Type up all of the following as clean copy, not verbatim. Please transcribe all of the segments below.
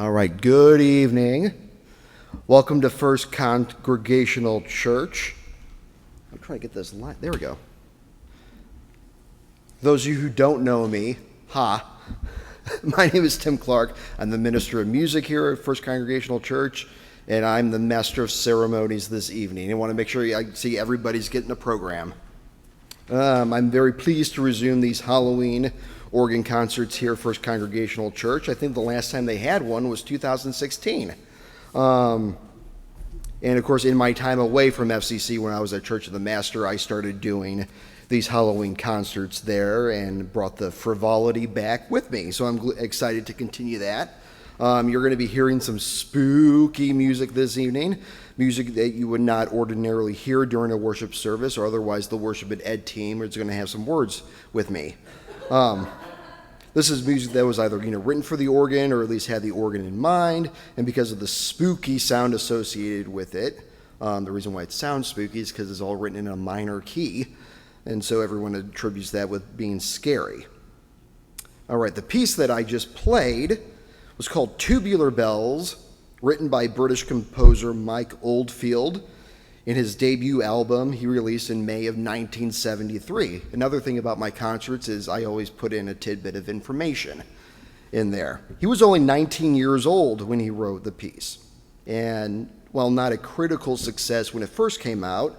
All right, good evening. Welcome to First Congregational Church. I'm trying to get this line. There we go. Those of you who don't know me, my name is Tim Clark. I'm the minister of music here at First Congregational Church, and I'm the master of ceremonies this evening. I want to make sure I see everybody's getting a program. I'm very pleased to resume these Halloween organ concerts here at First Congregational Church. I think the last time they had one was 2016. And of course, in my time away from FCC, when I was at Church of the Master, I started doing these Halloween concerts there and brought the frivolity back with me. So I'm excited to continue that. You're going to be hearing some spooky music this evening, music that you would not ordinarily hear during a worship service, or otherwise the worship and ed team is going to have some words with me. This is music that was either written for the organ or at least had the organ in mind, and because of the spooky sound associated with it, the reason why it sounds spooky is because it's all written in a minor key, and so everyone attributes that with being scary. All right, the piece that I just played was called Tubular Bells, written by British composer Mike Oldfield in his debut album he released in May of 1973. Another thing about my concerts is I always put in a tidbit of information in there. He was only 19 years old when he wrote the piece. And while not a critical success when it first came out,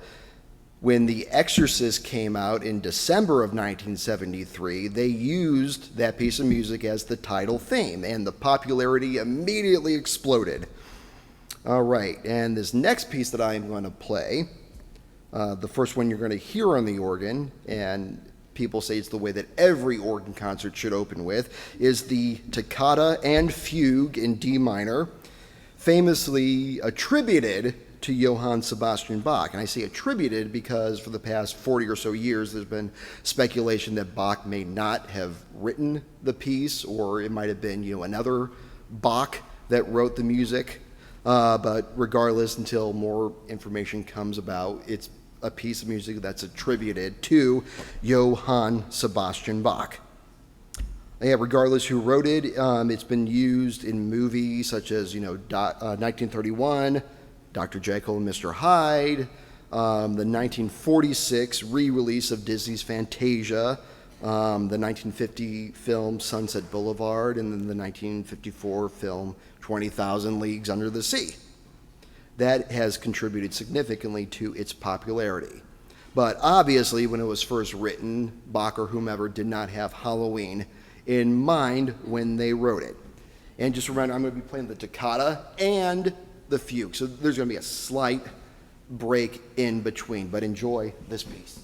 when The Exorcist came out in December of 1973, they used that piece of music as the title theme, and the popularity immediately exploded. All right, and this next piece that I'm going to play, the first one you're going to hear on the organ, and people say it's the way that every organ concert should open with, is the Toccata and Fugue in D minor, famously attributed to Johann Sebastian Bach. And I say attributed because for the past 40 or so years, there's been speculation that Bach may not have written the piece, or it might have been, another Bach that wrote the music. But regardless, until more information comes about, it's a piece of music that's attributed to Johann Sebastian Bach. Yeah, regardless who wrote it, it's been used in movies such as, 1931, Dr. Jekyll and Mr. Hyde, the 1946 re-release of Disney's Fantasia, the 1950 film Sunset Boulevard, and then the 1954 film 20,000 Leagues Under the Sea. That has contributed significantly to its popularity. But obviously, when it was first written, Bach or whomever did not have Halloween in mind when they wrote it. And just remember, I'm going to be playing the toccata and the fugue. So there's going to be a slight break in between, but enjoy this piece.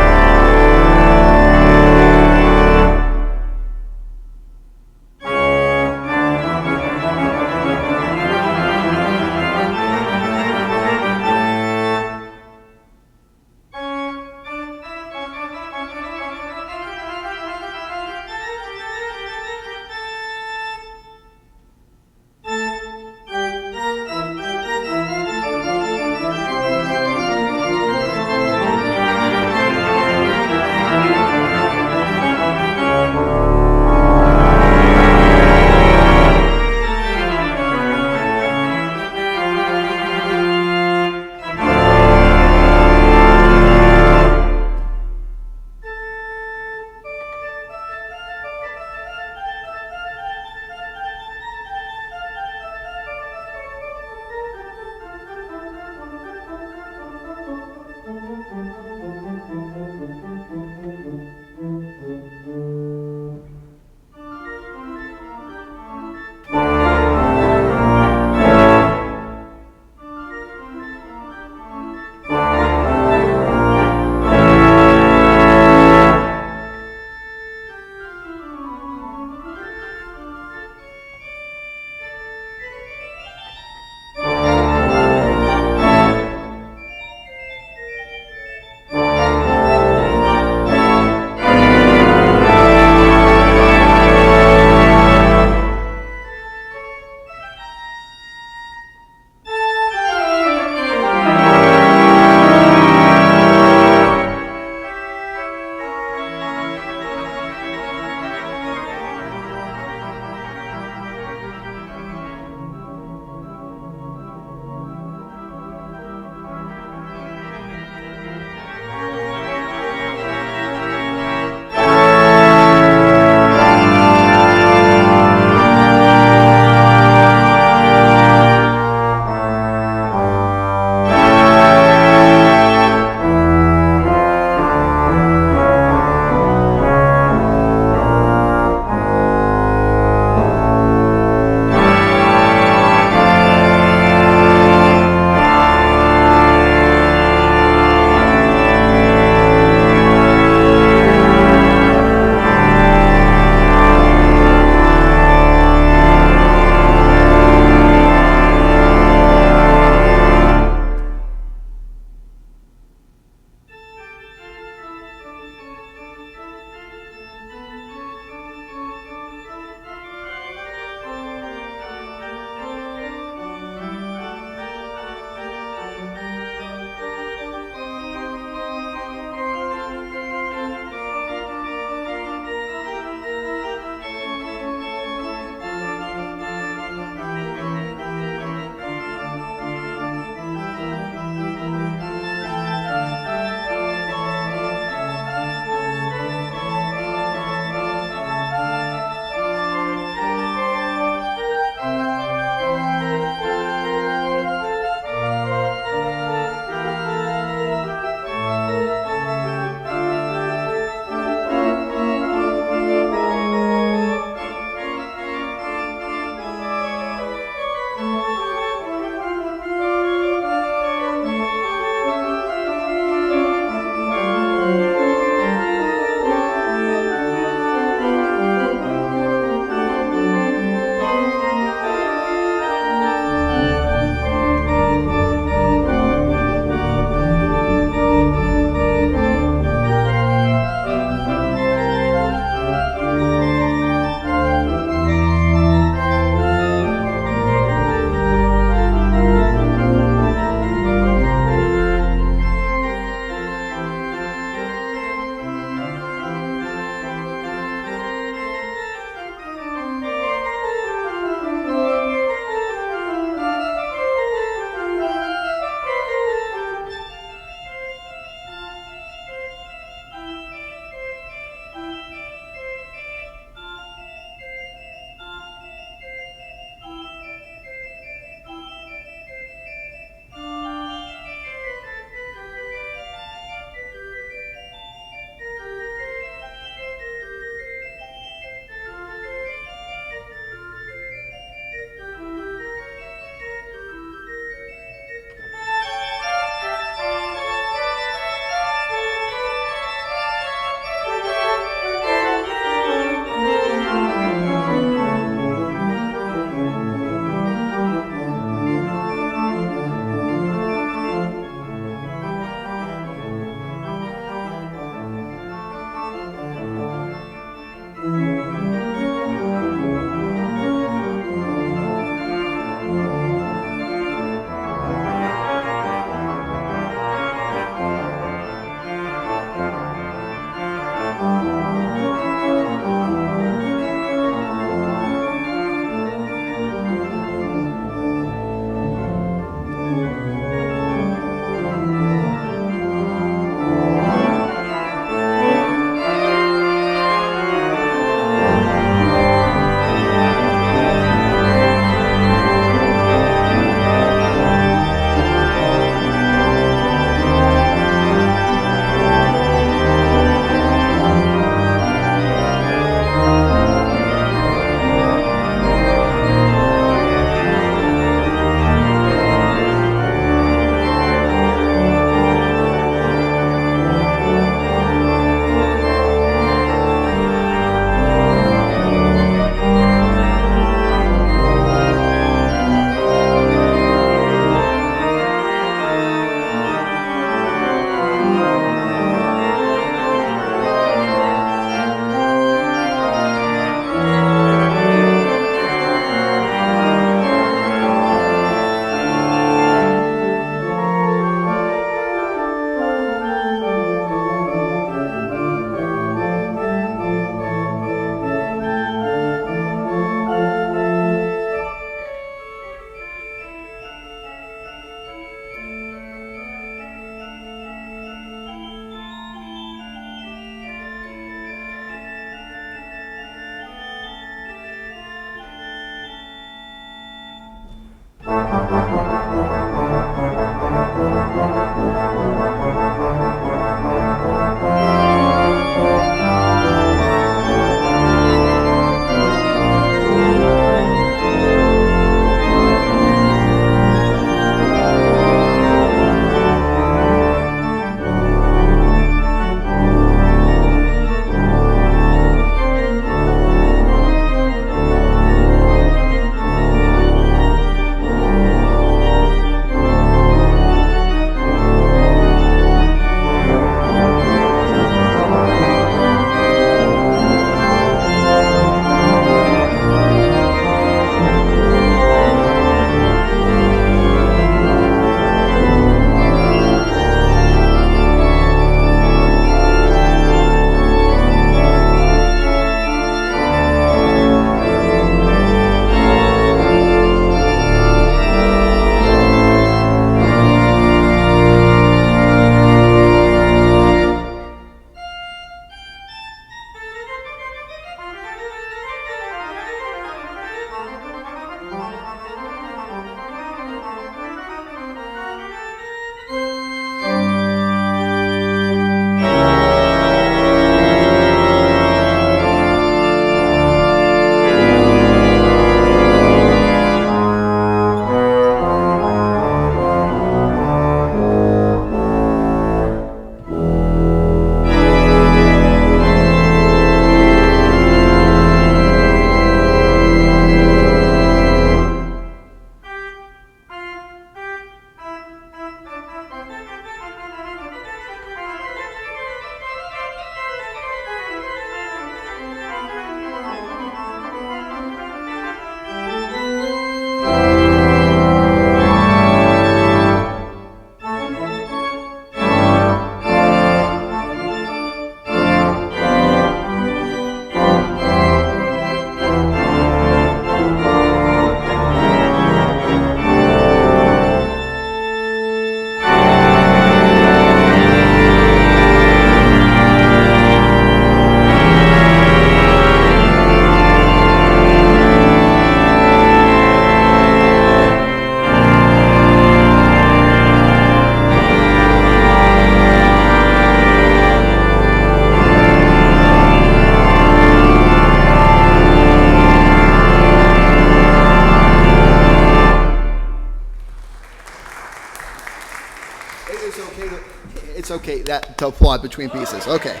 okay to applaud between pieces. Okay.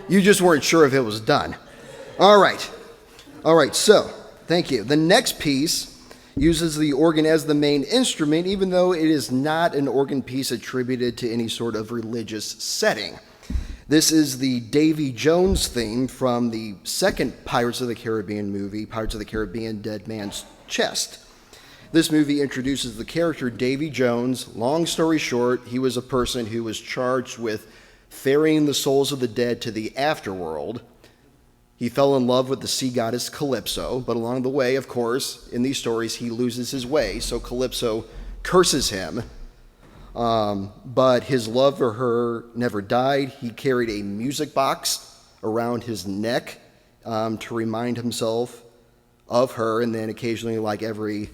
You just weren't sure if it was done. All right. So, thank you. The next piece uses the organ as the main instrument, even though it is not an organ piece attributed to any sort of religious setting. This is the Davy Jones theme from the second Pirates of the Caribbean movie, Pirates of the Caribbean: Dead Man's Chest. This movie introduces the character Davy Jones. Long story short, he was a person who was charged with ferrying the souls of the dead to the afterworld. He fell in love with the sea goddess Calypso, but along the way, of course, in these stories, he loses his way, so Calypso curses him. But his love for her never died. He carried a music box around his neck to remind himself of her, and then occasionally, like every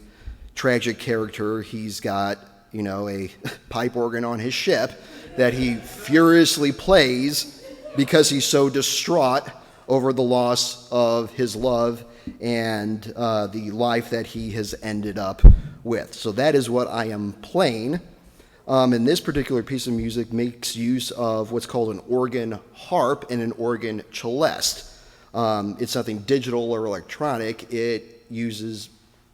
tragic character, he's got, a pipe organ on his ship that he furiously plays because he's so distraught over the loss of his love and the life that he has ended up with. So that is what I am playing. And this particular piece of music makes use of what's called an organ harp and an organ celeste. It's nothing digital or electronic. It uses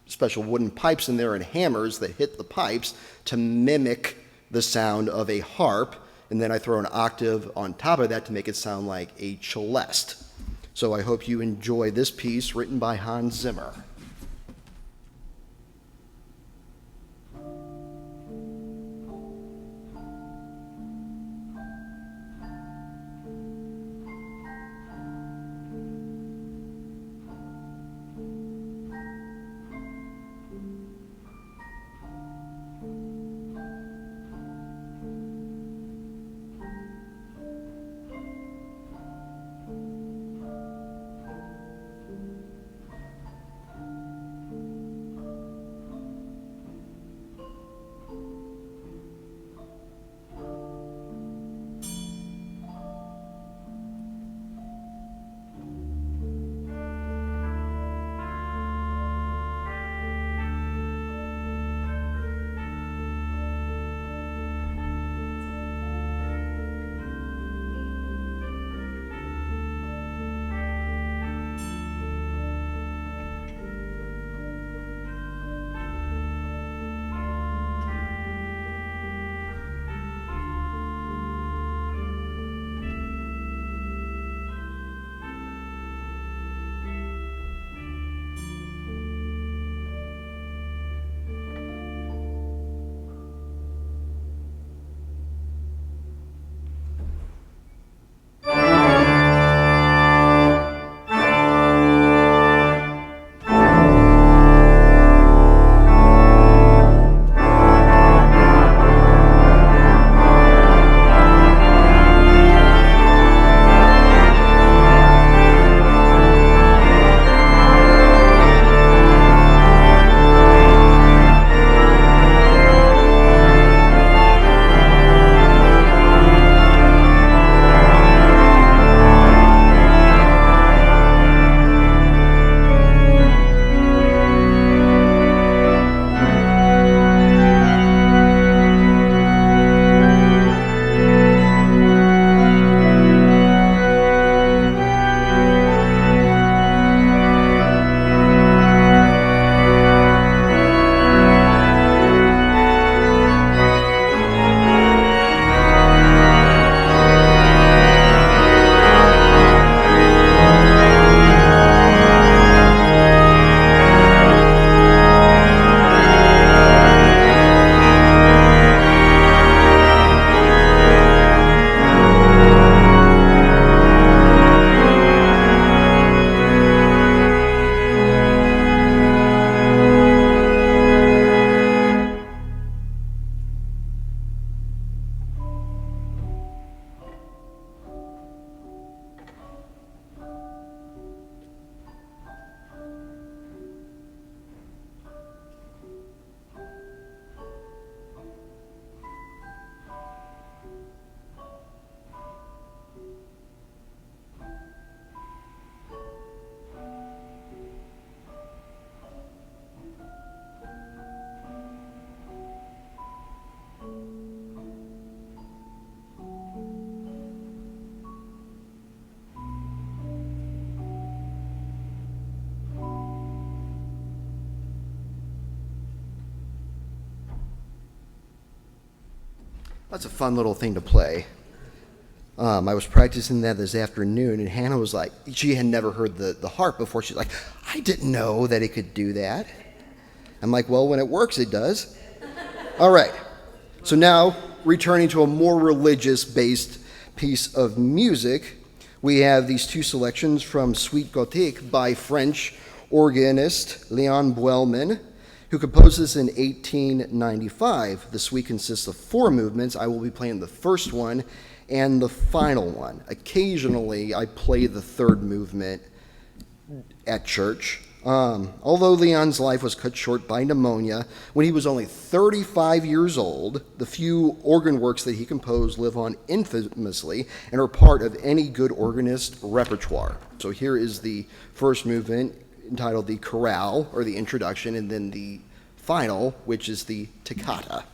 special wooden pipes in there and hammers that hit the pipes to mimic the sound of a harp, and then I throw an octave on top of that to make it sound like a celeste. So I hope you enjoy this piece written by Hans Zimmer. That's a fun little thing to play. I was practicing that this afternoon, and Hannah was like, she had never heard the harp before. She's like, I didn't know that it could do that. I'm like, well, when it works, it does. All right. So now, returning to a more religious-based piece of music, we have these two selections from Suite Gothique by French organist Léon Boëllmann, who composed this in 1895. The suite consists of 4 movements. I will be playing the first one and the final one. Occasionally, I play the third movement at church. Although Leon's life was cut short by pneumonia when he was only 35 years old, the few organ works that he composed live on infamously and are part of any good organist repertoire. So here is the first movement, entitled the Choral, or the introduction, and then the final, which is the Toccata.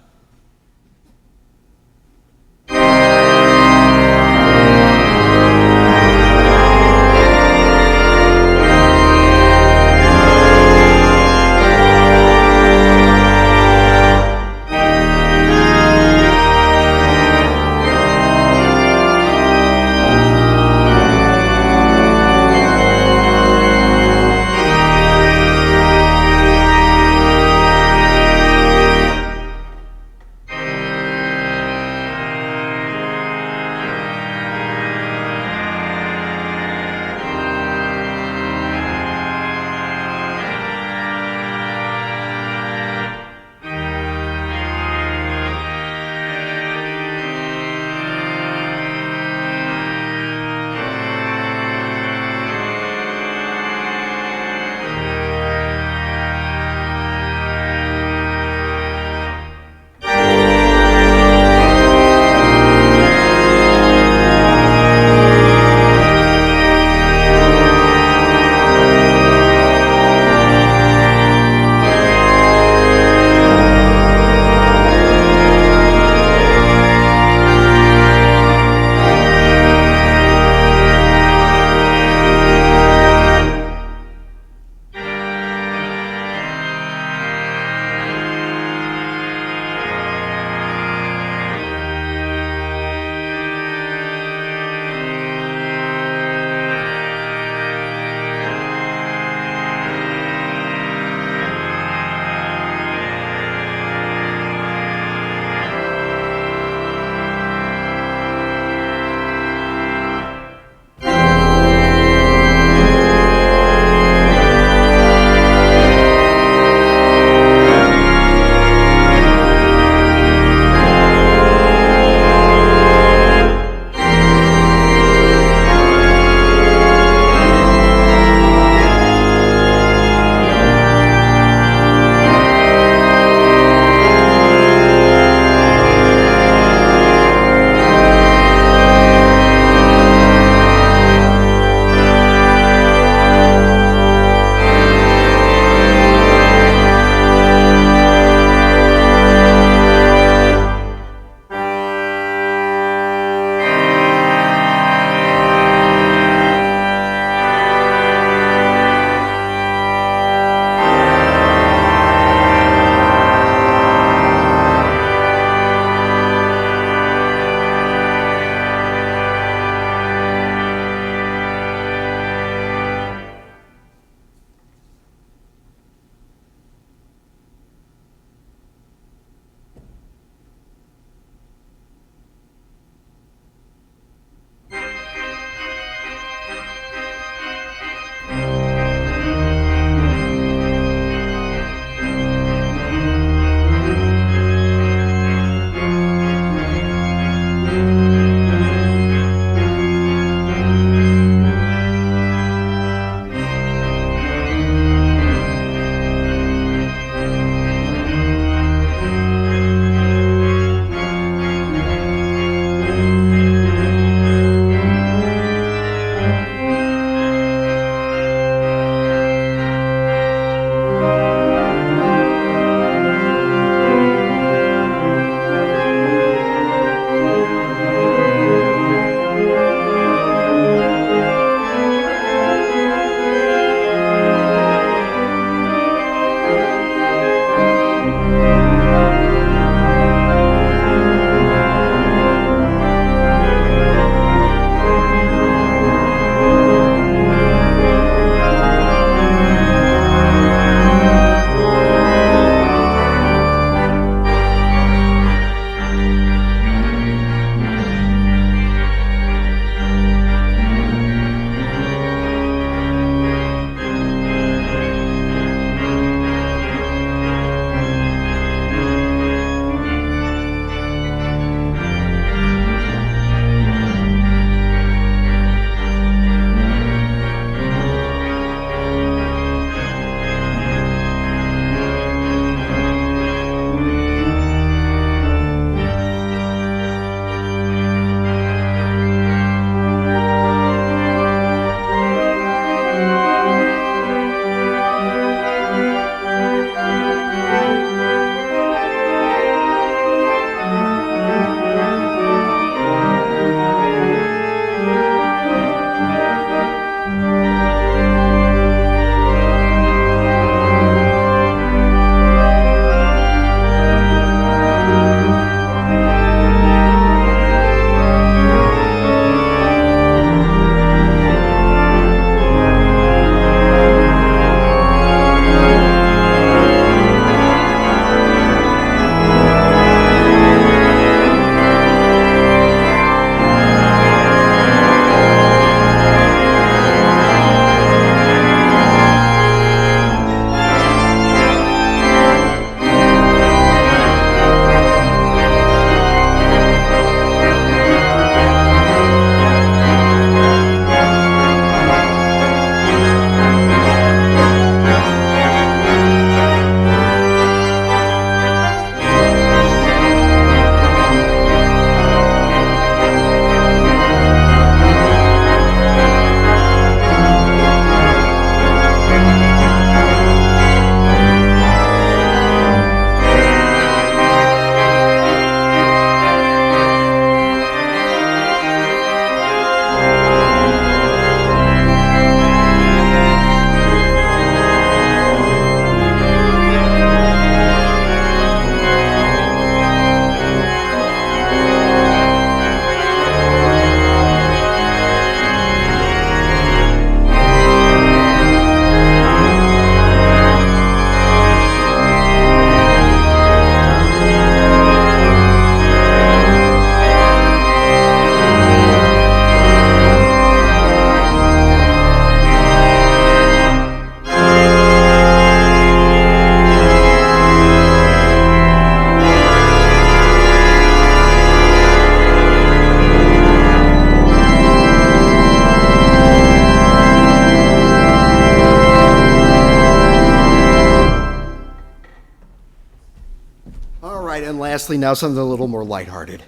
and lastly, now something a little more lighthearted.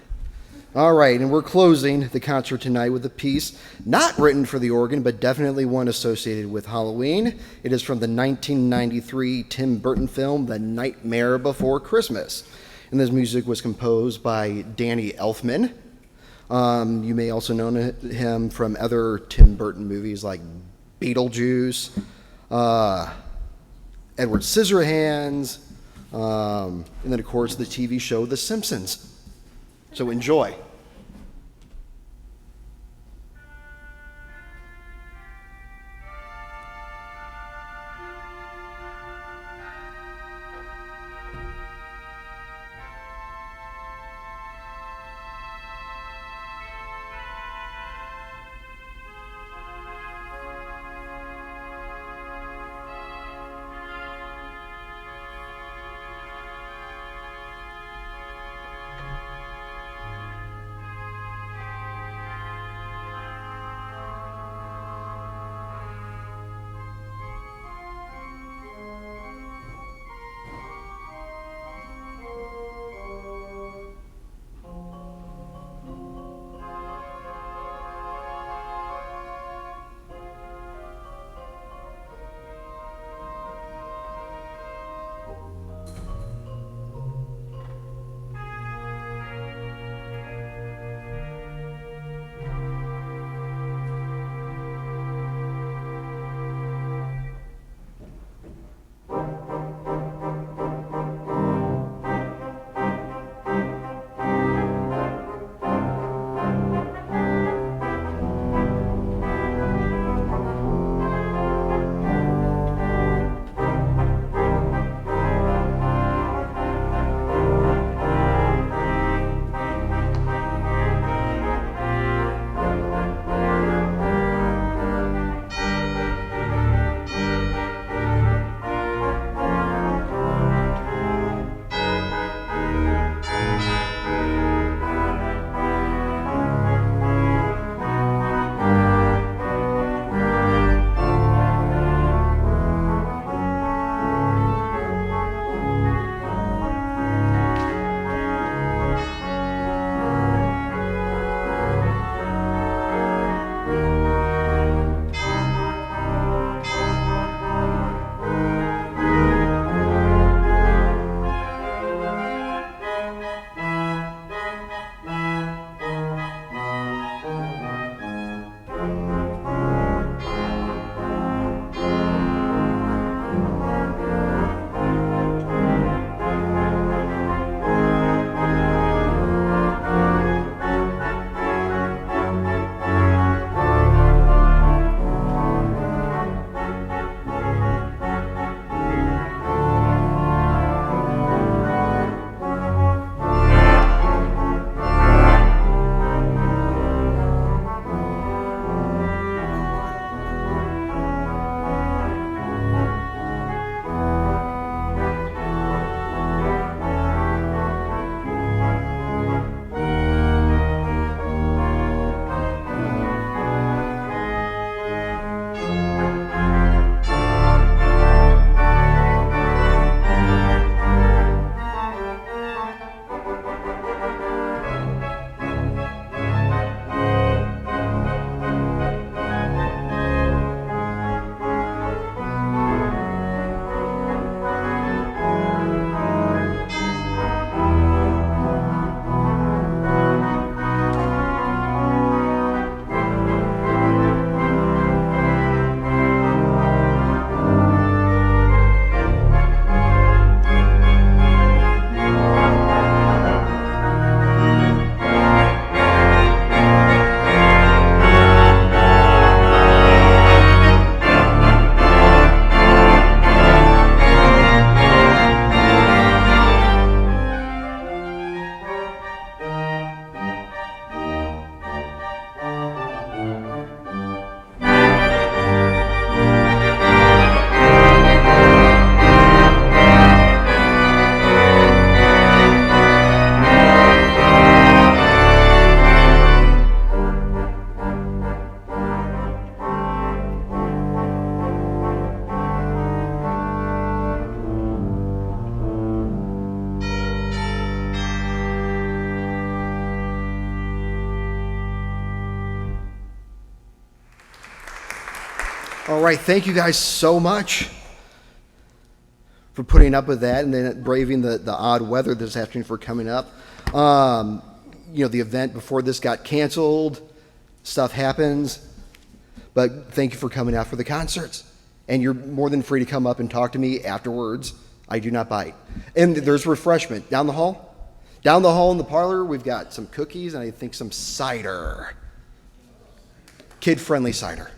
All right, and we're closing the concert tonight with a piece not written for the organ, but definitely one associated with Halloween. It is from the 1993 Tim Burton film, The Nightmare Before Christmas. And this music was composed by Danny Elfman. You may also know him from other Tim Burton movies like Beetlejuice, Edward Scissorhands, and then, of course, the TV show The Simpsons. So enjoy. All right, thank you guys so much for putting up with that and then braving the odd weather this afternoon for coming up. The event before this got canceled, stuff happens, but thank you for coming out for the concerts. And you're more than free to come up and talk to me afterwards. I do not bite. And there's refreshment down the hall. Down the hall in the parlor, we've got some cookies and I think some cider. Kid-friendly cider.